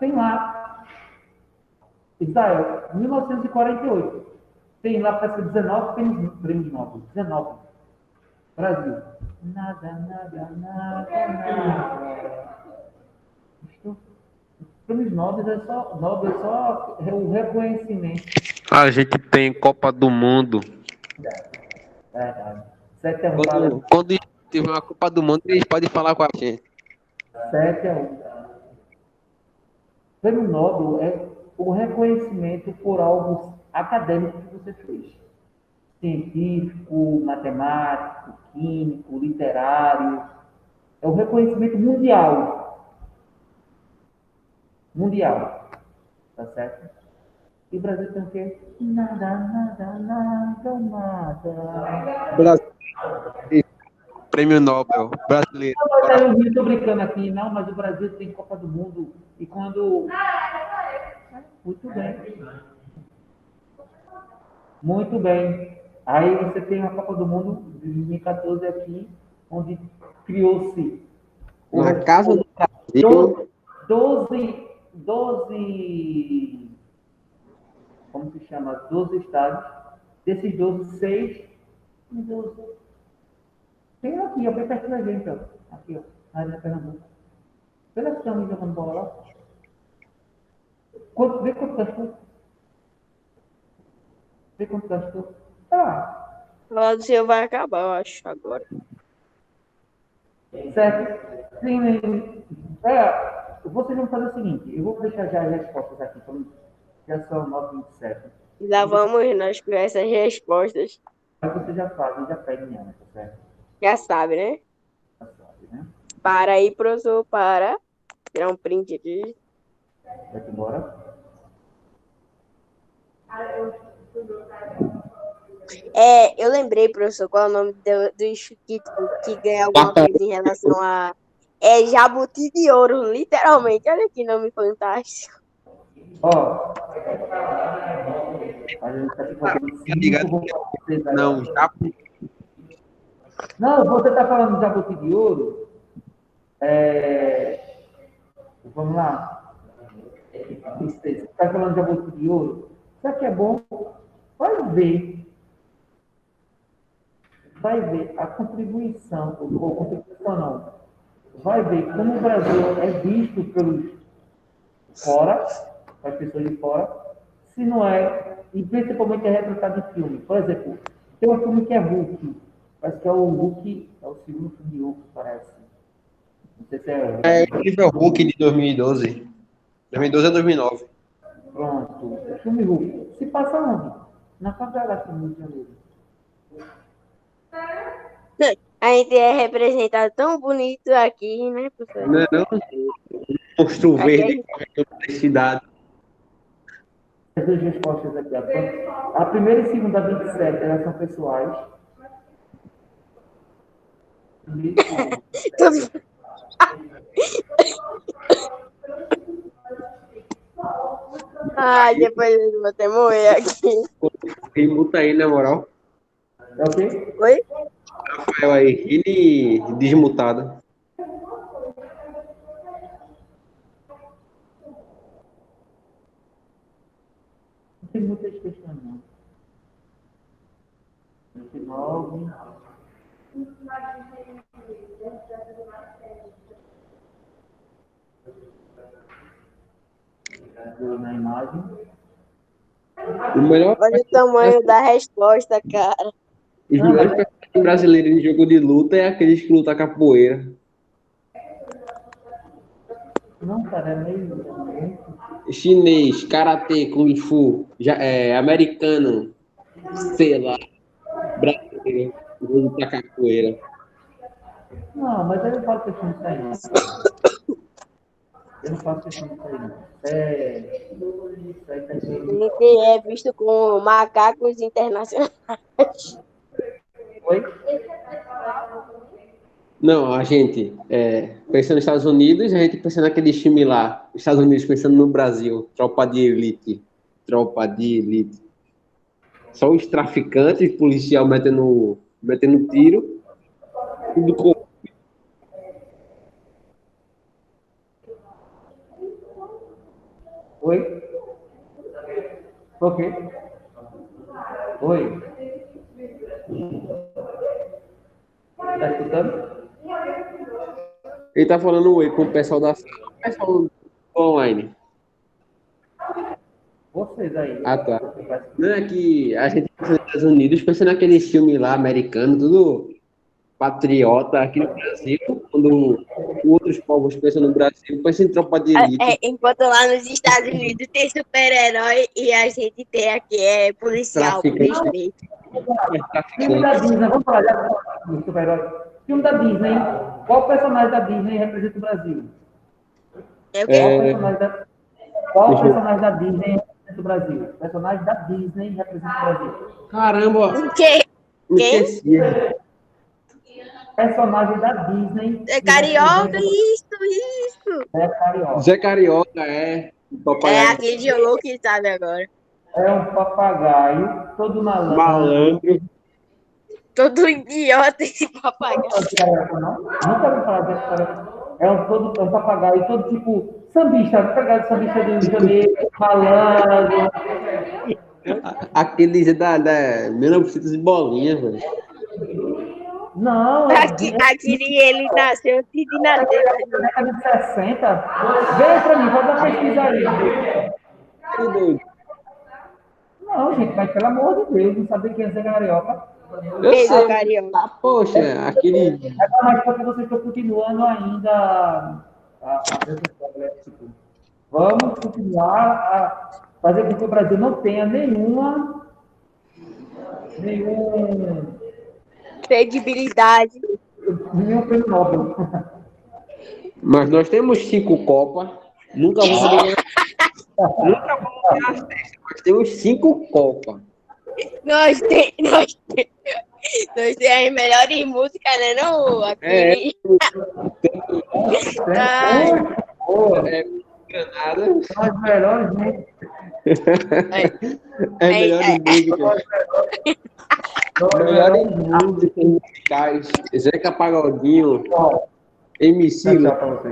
tem lá, Israel, 1948. Tem lá, parece que 19 prêmios Nobel. 19. Brasil. Nada, nada, nada, nada. Prêmios Nobel é só o reconhecimento. A gente tem Copa do Mundo. Verdade. 7-1 para Quando tiver uma Copa do Mundo, eles podem falar com a gente. 7-1. Prêmio Nobel é o reconhecimento por algo acadêmico que você fez. Científico, matemático, químico, literário. É o reconhecimento mundial. Mundial. Tá certo? E o Brasil tem o quê? Nada, nada, nada, nada. Brasil, Prêmio Nobel brasileiro. Eu estou brincando aqui, não, mas o Brasil tem Copa do Mundo. E quando. Muito bem. Muito bem. Aí você tem a Copa do Mundo de 2014 aqui, onde criou-se Na casa do Brasil. 12, como se chama? 12 estados. Desses 12, 6. 12. Tem aqui, ó, bem perto da gente, ó. Aqui, ó, na Arena Pernambuco. Olha que estão jogando bola lá. Vê quanto gastou? Vê quanto gastou? Ah, A aula do senhor vai acabar, eu acho, agora. certo? Sim, vocês vão fazer o seguinte, eu vou deixar já as respostas aqui, já são 9h27. Já vamos nós com essas respostas. Aí você já faz, já pede minha, tá certo? Já sabe, né? Já sabe, né? Para aí, professor, para. Tirar um print aqui. Vai embora. Eu lembrei, professor, qual é o nome dos que, tipo, que ganha alguma coisa em relação a. É jabuti de ouro, literalmente. Olha que nome fantástico. Ó, a gente tá aqui fazendo Tá ligado? 5, vou fazer 6 Não, agora. já. Não, você está falando de jabuti de ouro? Vamos lá. Você está falando de jabuti de ouro? Será que é bom? Vai ver. Vai ver a contribuição, ou contribuição não. Vai ver como o Brasil é visto pelos fora, as pessoas de fora, se não é, e principalmente é retratado em filme. Por exemplo, tem um filme que é Hulk. Parece que é o Hulk, é o segundo filme de Hulk, parece. Não sei se é. É Incrível Hulk de 2012. 2012 a 2009. Pronto. O filme Hulk. Se passa onde? Na favela aqui no Rio de Janeiro. A gente é representado tão bonito aqui, né, professor? Não é não? Monstro Aqui a verde gente da cidade. As duas respostas aqui. A primeira e segunda, 27, elas são pessoais. Primeira e segunda. Ai, depois eu vou até morrer aqui. Remuta aí, na moral. É o quê? Oi? Rafael aí, ele desmutado. Não tem muitas questões, não. 29. na imagem. O melhor Olha o tamanho da resposta, cara. Os melhores personagens brasileiros em jogo de luta é aqueles que lutam capoeira. Não, cara, é meio. Chinês, karatê, kung fu, americano, sei lá, brasileiro, luta capoeira. Não, mas eu não faço questão disso aí, não. Eu não faço questão disso aí, não. Isso aí tá meio. E que é visto como macacos internacionais. Oi? Não, a gente pensa nos Estados Unidos, a gente pensa naquele filme lá, Estados Unidos pensando no Brasil, Tropa de Elite. Tropa de Elite. Só os traficantes, policial metendo tiro, tudo com. Oi? Ok. Oi? Tá escutando? Ele tá falando oi com o pessoal da sala, o pessoal online. Vocês aí. Ah, tá. Não é que a gente pensa nos Estados Unidos, pensa naquele filme lá, americano, tudo patriota. Aqui no Brasil, quando outros povos pensam no Brasil, pensa em Tropa de Elite. Enquanto lá nos Estados Unidos tem super-herói e a gente tem aqui policial, Traficante. respeito. Filme da Disney, vamos falar já do super-herói. Filme da Disney, qual personagem da Disney representa o Brasil? É o quê? Qual personagem da Disney representa o Brasil? Personagem da Disney representa o Brasil. Caramba, O quê? me Quem? esqueci. Personagem da Disney. É carioca? Isso. É carioca. Zé Carioca É papagaio aquele Diolô que sabe agora. É um papagaio, todo malandro. malandro. Todo idiota esse papagaio. Nunca vi falar desse cara. É um papagaio todo tipo sambista, papagaio de sambista do Rio de Janeiro, malandro. Aquele da 1900 bolinha, velho. Não, Aquele ele nasceu antes de nascer. na década de 60. Vem pra mim, faz uma pesquisa aí. Que doido. Não, gente, mas pelo amor de Deus, não saber quem é Zé Carioca. Eu Esse sei. carioca. Ah, poxa, aquele. Mas porque vocês estão continuando ainda a mesma história, né? Tipo, vamos continuar a fazer com que o Brasil não tenha nenhum Credibilidade. prêmio Nobel. Mas nós temos 5 Copas. Nunca vamos ganhar. Nunca vamos ganhar a sexta, mas temos 5 Copas. Nós temos as melhores músicas, né? Não, aquele. Granada. São as melhores, né? Melhores músicas. Melhores músicas musicais. Zeca Pagodinho. MC. Tchau pra vocês.